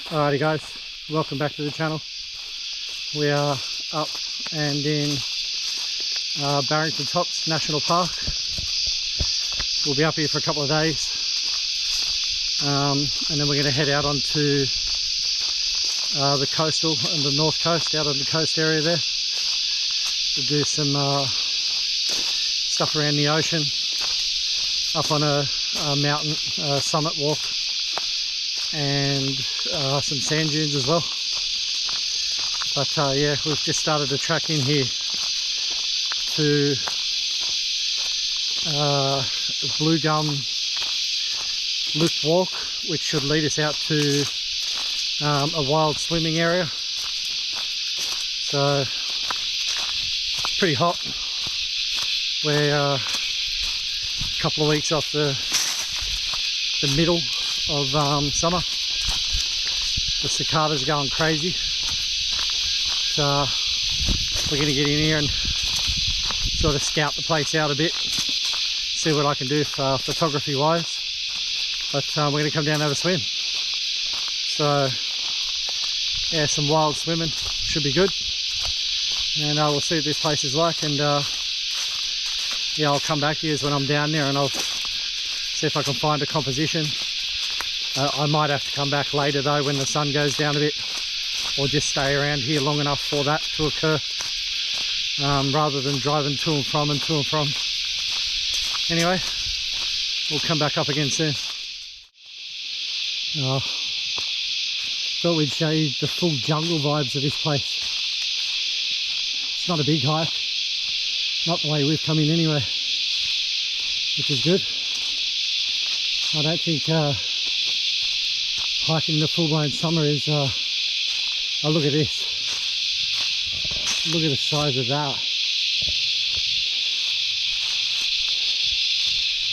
Alrighty guys, welcome back to the channel. We are up and in Barrington Tops National Park. We'll be up here for a couple of days, and then we're going to head out onto the coastal and the north coast, out on the coast area there, to do some stuff around the ocean, up on a mountain summit walk, and some sand dunes as well. But yeah, we've just started a track in here to Blue Gum Loop Walk, which should lead us out to a wild swimming area. So it's pretty hot. We're a couple of weeks off the middle of summer. The cicadas are going crazy. So we're going to get in here and sort of scout the place out a bit, see what I can do for photography wise. But we're going to come down and have a swim. So yeah, some wild swimming should be good, and we'll see what this place is like. And yeah, I'll come back to you when I'm down there, and I'll see if I can find a composition. I might have to come back later though when the sun goes down a bit, or just stay around here long enough for that to occur, rather than driving to and from. Anyway, we'll come back up again soon. Thought we'd show you the full jungle vibes of this place. It's not a big hike, not the way we've come in anyway, which is good. I don't think hiking the full-blown summer is oh, look at this, look at the size of that,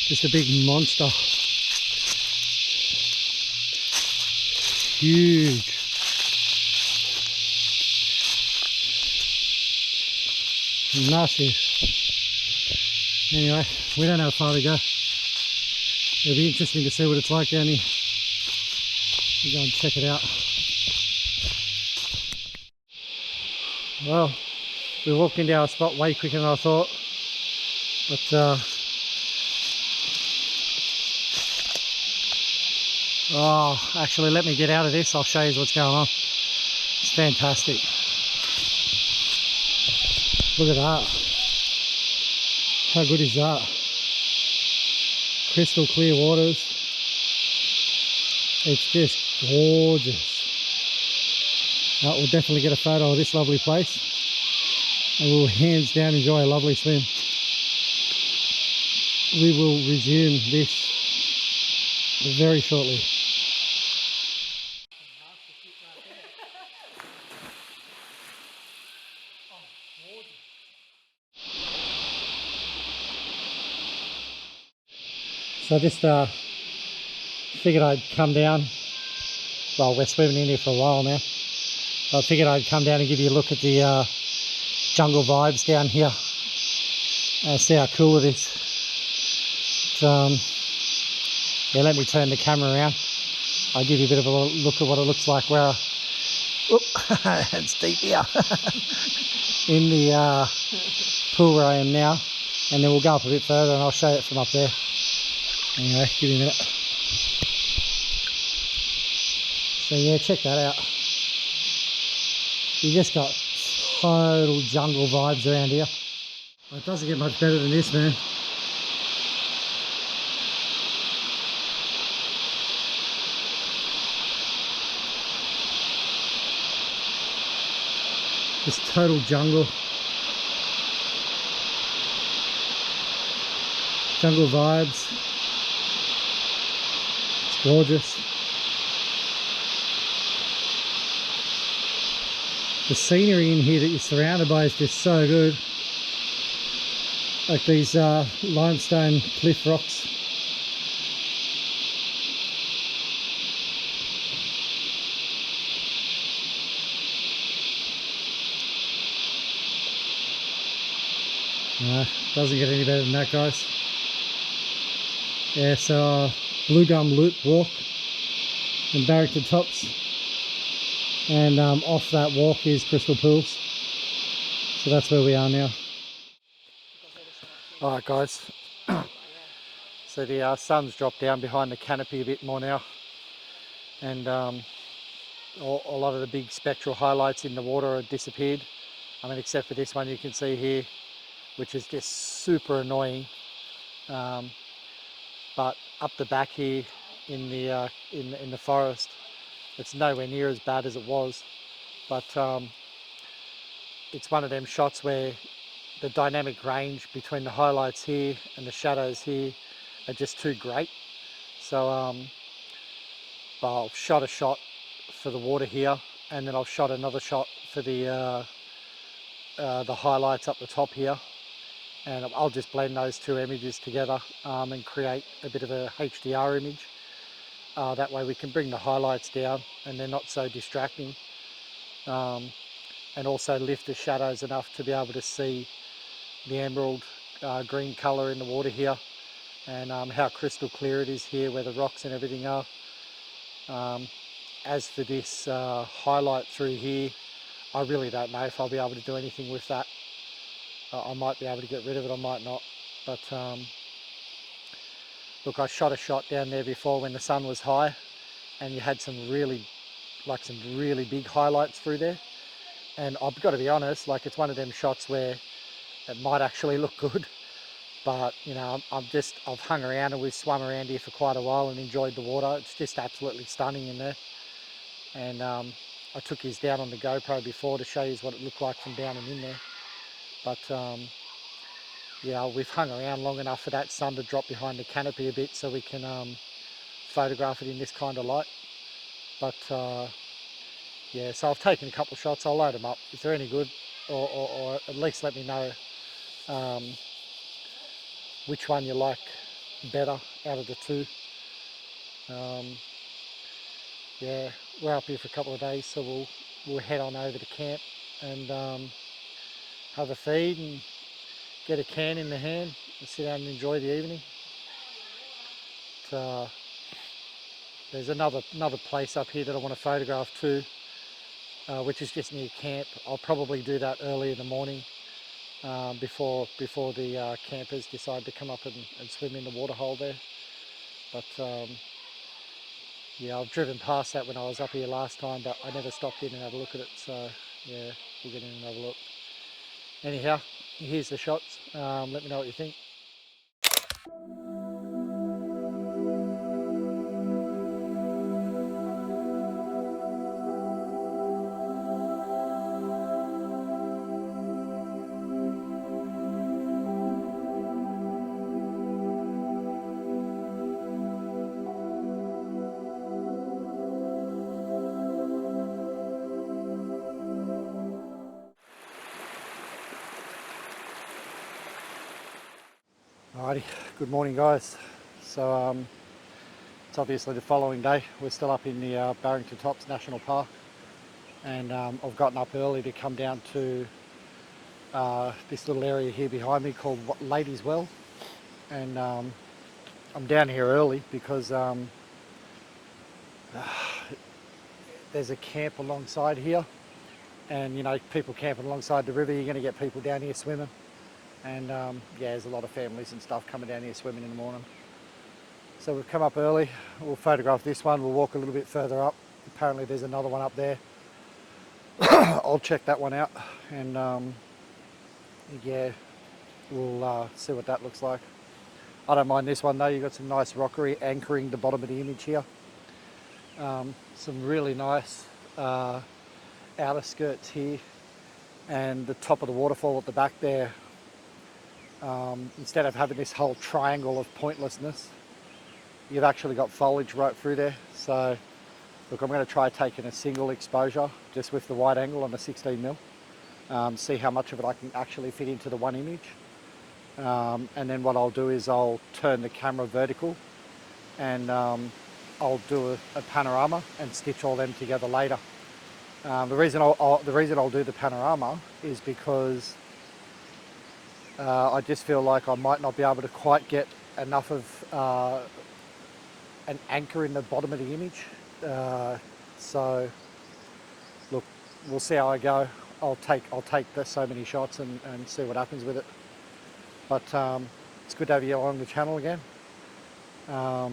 just a big monster, huge. Massive. Anyway, we don't know how far to go. It'll be interesting to see what it's like down here. We'll go and check it out. Well, we walked into our spot way quicker than I thought, but oh, actually let me get out of this, I'll show you what's going on. It's fantastic. Look at that. How good is that? Crystal clear waters. It's just gorgeous. We'll definitely get a photo of this lovely place, and we'll hands down enjoy a lovely swim. We will resume this very shortly. So I just figured I'd come down. Well, we're swimming in here for a while now. I figured I'd come down and give you a look at the jungle vibes down here. See how cool it is. But, yeah, let me turn the camera around. I'll give you a bit of a look at what it looks like where it's deep here. In the pool where I am now. And then we'll go up a bit further and I'll show it from up there. Anyway, give me a minute. So yeah, check that out. You just got total jungle vibes around here. Well, it doesn't get much better than this, man. Just total jungle. Jungle vibes. It's gorgeous. The scenery in here that you're surrounded by is just so good. Like these limestone cliff rocks. No, doesn't get any better than that, guys. Yeah, so Blue Gum Loop Walk in Barrington Tops. and off that walk is Crystal Pools. So that's where we are now. Alright guys, so the sun's dropped down behind the canopy a bit more now, and a lot of the big spectral highlights in the water have disappeared. I mean, except for this one you can see here, which is just super annoying. But up the back here in the forest, it's nowhere near as bad as it was. But it's one of them shots where the dynamic range between the highlights here and the shadows here are just too great. So I've shot a shot for the water here, and then I've shot another shot for the highlights up the top here, and I'll just blend those two images together and create a bit of a HDR image. That way we can bring the highlights down and they're not so distracting, and also lift the shadows enough to be able to see the emerald green colour in the water here, and how crystal clear it is here where the rocks and everything are. As for this highlight through here, I really don't know if I'll be able to do anything with that. I might be able to get rid of it, I might not. But look, I shot a shot down there before when the sun was high, and you had some really big highlights through there. And I've got to be honest, like, it's one of them shots where it might actually look good, but you know, I've hung around and we've swum around here for quite a while and enjoyed the water. It's just absolutely stunning in there. And I took his down on the GoPro before to show you what it looked like from down and in there. But yeah, we've hung around long enough for that sun to drop behind the canopy a bit so we can photograph it in this kind of light. But yeah, so I've taken a couple of shots. I'll load them up if they're any good, or at least let me know which one you like better out of the two. Yeah, we're up here for a couple of days, so we'll head on over to camp and have a feed and get a can in the hand and sit down and enjoy the evening. There's another place up here that I want to photograph too, which is just near camp. I'll probably do that early in the morning before the campers decide to come up and swim in the waterhole there. But yeah, I've driven past that when I was up here last time, but I never stopped in and had a look at it. So yeah, we'll get in and have a look. Anyhow, here's the shots. Let me know what you think. Alrighty, good morning guys. So it's obviously the following day. We're still up in the Barrington Tops National Park, and I've gotten up early to come down to this little area here behind me called Ladies Well, and I'm down here early because there's a camp alongside here, and you know, people camping alongside the river, you're going to get people down here swimming. And yeah, there's a lot of families and stuff coming down here swimming in the morning. So we've come up early. We'll photograph this one. We'll walk a little bit further up. Apparently there's another one up there. I'll check that one out, and yeah, we'll see what that looks like. I don't mind this one though. You've got some nice rockery anchoring the bottom of the image here. Some really nice outer skirts here, and the top of the waterfall at the back there. Instead of having this whole triangle of pointlessness, you've actually got foliage right through there. So look, I'm going to try taking a single exposure just with the wide angle on the 16mm, see how much of it I can actually fit into the one image, and then what I'll do is I'll turn the camera vertical, and I'll do a panorama and stitch all them together later. The reason I'll do the panorama is because I just feel like I might not be able to quite get enough of an anchor in the bottom of the image. So we'll see how I go. I'll take so many shots and see what happens with it. But it's good to have you on the channel again. I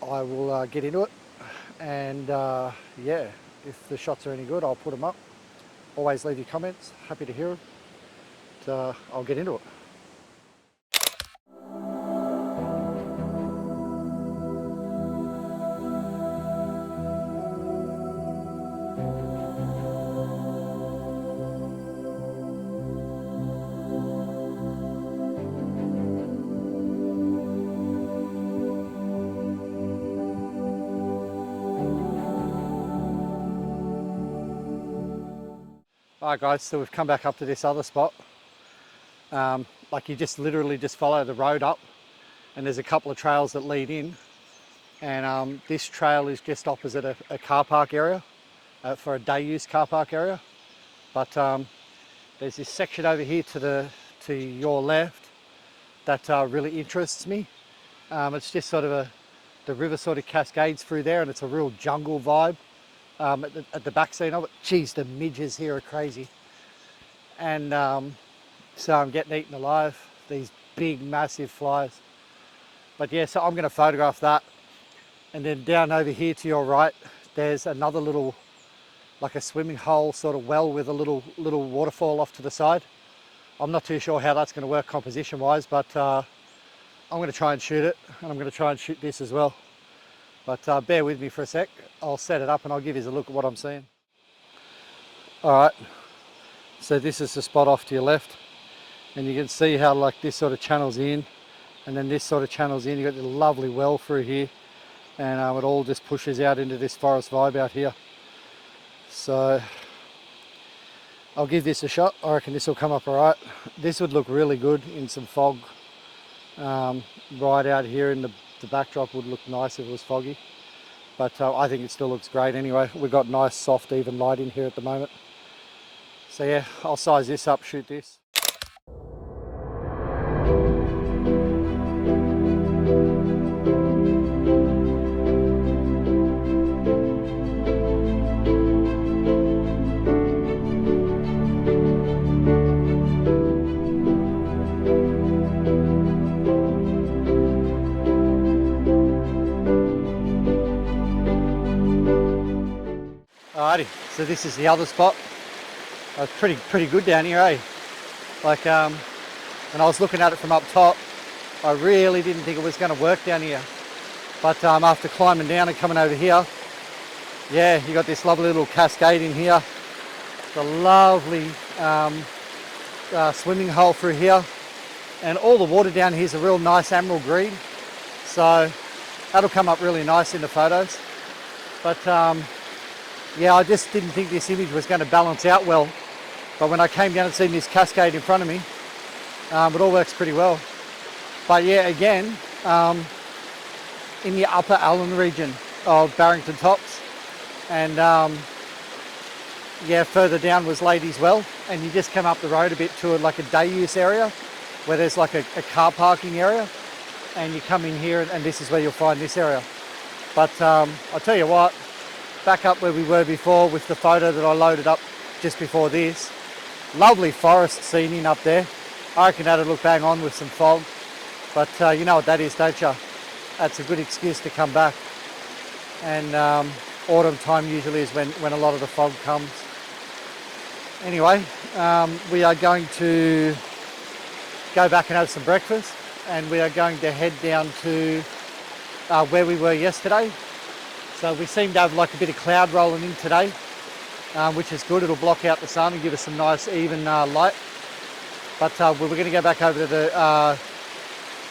will get into it, and yeah, if the shots are any good, I'll put them up. Always leave your comments. Happy to hear them. I'll get into it. Alright guys, so we've come back up to this other spot. Like you just literally just follow the road up, and there's a couple of trails that lead in, and this trail is just opposite a car park area, for a day use car park area. But there's this section over here to your left that really interests me. It's just sort of the river sort of cascades through there, and it's a real jungle vibe. At the back scene of it. Geez, the midges here are crazy. And so I'm getting eaten alive, these big massive flies. But yeah, so I'm going to photograph that. And then down over here to your right, there's another little, like a swimming hole sort of well with a little waterfall off to the side. I'm not too sure how that's going to work composition wise, but I'm going to try and shoot it, and I'm going to try and shoot this as well. But bear with me for a sec. I'll set it up and I'll give you a look at what I'm seeing. Alright, so this is the spot off to your left, and you can see how like this sort of channels in, and then this sort of channels in. You've got the lovely well through here, and it all just pushes out into this forest vibe out here. So I'll give this a shot. I reckon this will come up alright. This would look really good in some fog. Right out here in the backdrop would look nice if it was foggy, but I think it still looks great anyway. We've got nice soft even light in here at the moment. So yeah, I'll size this up, shoot this. Alrighty, so this is the other spot. It's pretty good down here, eh? Like when I was looking at it from up top, I really didn't think it was going to work down here. But after climbing down and coming over here, yeah, you got this lovely little cascade in here. The lovely swimming hole through here, and all the water down here is a real nice emerald green. So that'll come up really nice in the photos. But yeah, I just didn't think this image was going to balance out well. But when I came down and seen this cascade in front of me, it all works pretty well. But yeah, again, in the upper Allen region of Barrington Tops, and yeah, further down was Ladies Well, and you just come up the road a bit to like a day use area where there's like a car parking area, and you come in here and this is where you'll find this area. But I'll tell you what, back up where we were before with the photo that I loaded up just before this, lovely forest scene in up there. I reckon that'd look bang on with some fog, but you know what that is, don't you? That's a good excuse to come back. And autumn time usually is when a lot of the fog comes. Anyway, we are going to go back and have some breakfast, and we are going to head down to where we were yesterday. So we seem to have like a bit of cloud rolling in today, which is good. It'll block out the sun and give us some nice even light. But we're going to go back over to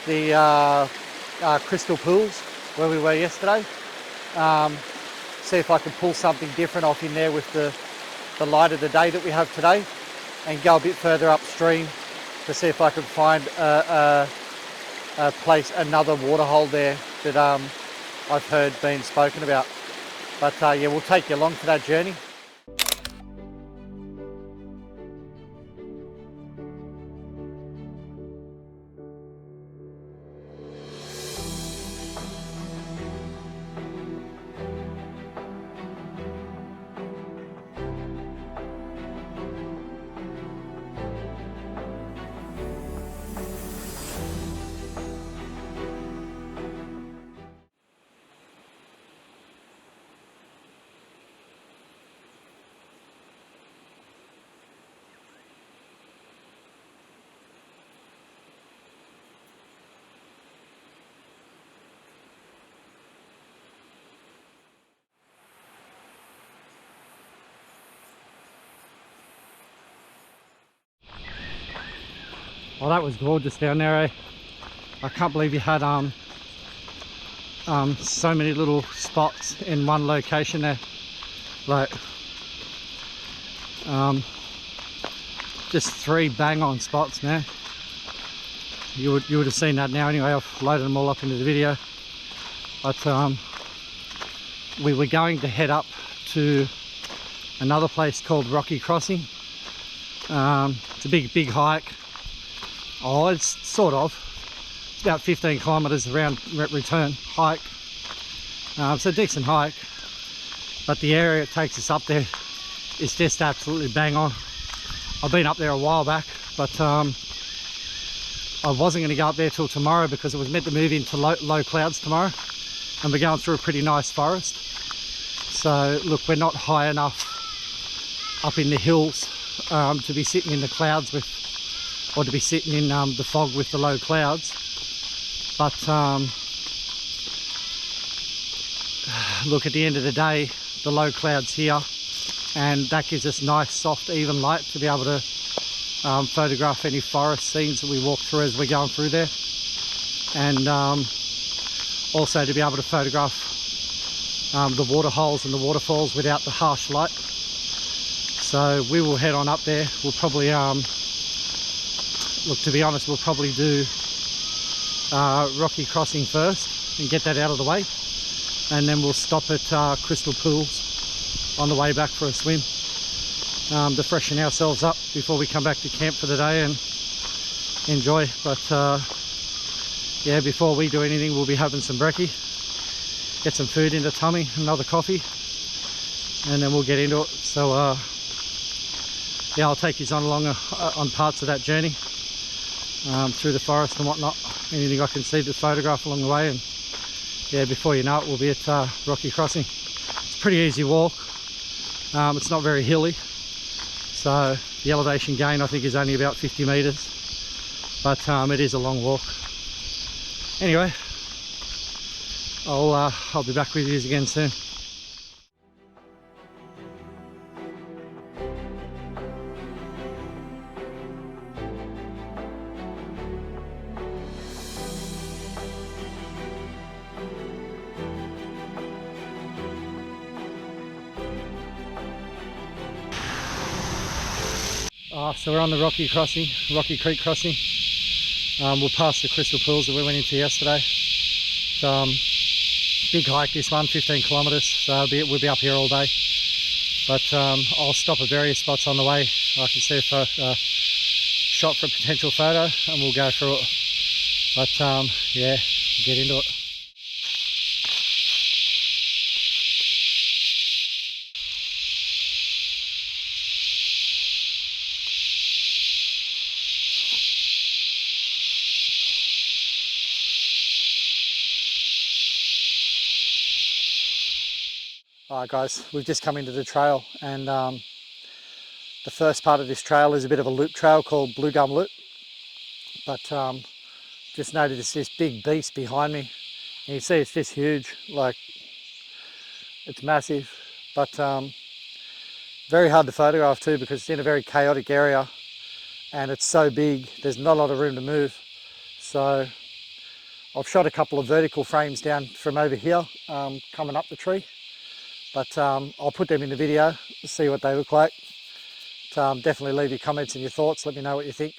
the crystal pools where we were yesterday. See if I can pull something different off in there with the light of the day that we have today, and go a bit further upstream to see if I can find a place, another waterhole there that I've heard being spoken about. But yeah, we'll take you along for that journey. Oh, that was gorgeous down there, eh? I can't believe you had so many little spots in one location there. Like just 3 bang on spots, man. You would have seen that now anyway. I've loaded them all up into the video. But we were going to head up to another place called Rocky Crossing. It's a big hike. Oh, it's sort of. It's about 15 kilometres around return hike. It's a decent hike, but the area it takes us up there is just absolutely bang on. I've been up there a while back, but I wasn't going to go up there till tomorrow because it was meant to move into low clouds tomorrow, and we're going through a pretty nice forest. So look, we're not high enough up in the hills to be sitting in the clouds with, or to be sitting in the fog with the low clouds. But look, at the end of the day, the low clouds here, and that gives us nice, soft, even light to be able to photograph any forest scenes that we walk through as we're going through there, and also to be able to photograph the water holes and the waterfalls without the harsh light. So we will head on up there. We'll probably look, to be honest, we'll probably do Rocky Crossing first and get that out of the way, and then we'll stop at Crystal Pools on the way back for a swim to freshen ourselves up before we come back to camp for the day and enjoy. But yeah, before we do anything, we'll be having some brekkie, get some food into tummy, another coffee, and then we'll get into it. So yeah, I'll take you on parts of that journey through the forest and whatnot, anything I can see to photograph along the way. And yeah, before you know it, we'll be at Rocky Crossing. It's a pretty easy walk. It's not very hilly, so the elevation gain I think is only about 50 metres, but it is a long walk. Anyway, I'll be back with you again soon. So we're on the Rocky Creek crossing. We'll pass the Crystal Pools that we went into yesterday. Big hike this one, 15 kilometres, so we'll be up here all day. But I'll stop at various spots on the way. I can see a shot for a potential photo, and we'll go through it. But yeah, get into it. Alright guys, we've just come into the trail, and the first part of this trail is a bit of a loop trail called Blue Gum Loop. But just noticed this big beast behind me. And you see it's just huge, like it's massive, but very hard to photograph too because it's in a very chaotic area and it's so big, there's not a lot of room to move. So I've shot a couple of vertical frames down from over here coming up the tree. But I'll put them in the video to see what they look like. But, definitely leave your comments and your thoughts. Let me know what you think.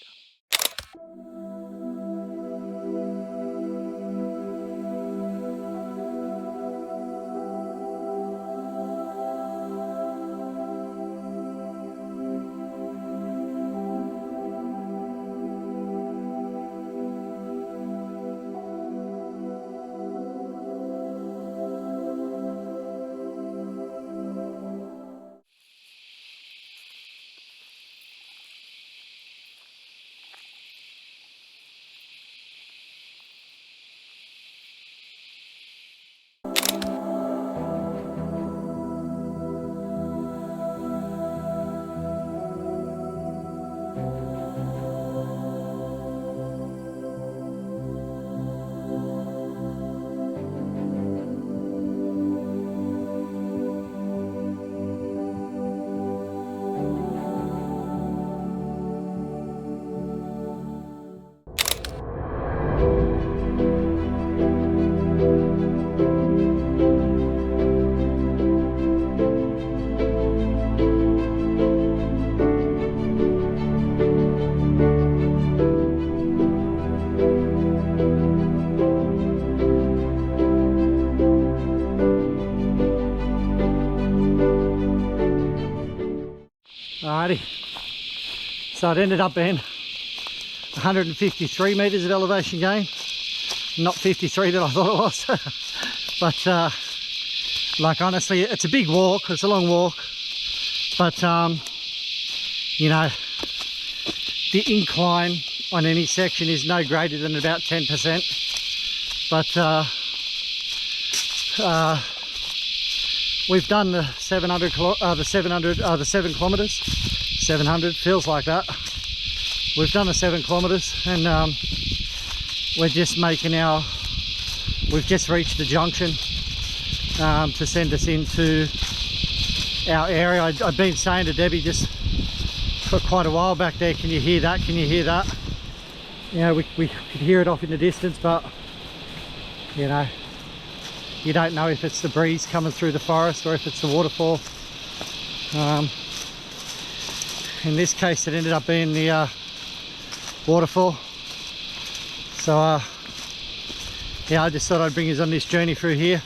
Alrighty, so it ended up being 153 metres of elevation gain, not 53 that I thought it was. But like honestly, it's a big walk, it's a long walk, but you know, the incline on any section is no greater than about 10%. But we've done the 7 kilometres. 700 feels like that. We've done the 7 kilometres, and we're just making our. We've just reached the junction to send us into our area. I've been saying to Debbie just for quite a while back there, can you hear that? Can you hear that? You know, we could hear it off in the distance, but you know, you don't know if it's the breeze coming through the forest or if it's the waterfall. In this case, it ended up being the waterfall. So yeah, I just thought I'd bring you on this journey through here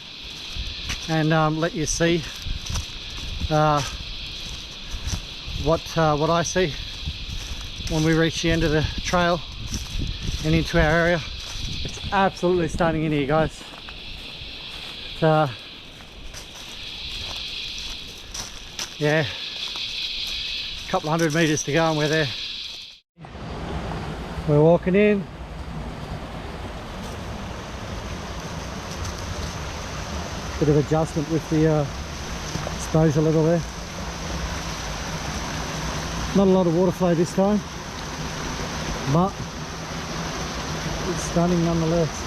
and let you see what I see when we reach the end of the trail and into our area. It's absolutely stunning in here, guys. Yeah, a couple 100 metres to go and we're there. We're walking in. Bit of adjustment with the exposure level there. Not a lot of water flow this time, but it's stunning nonetheless.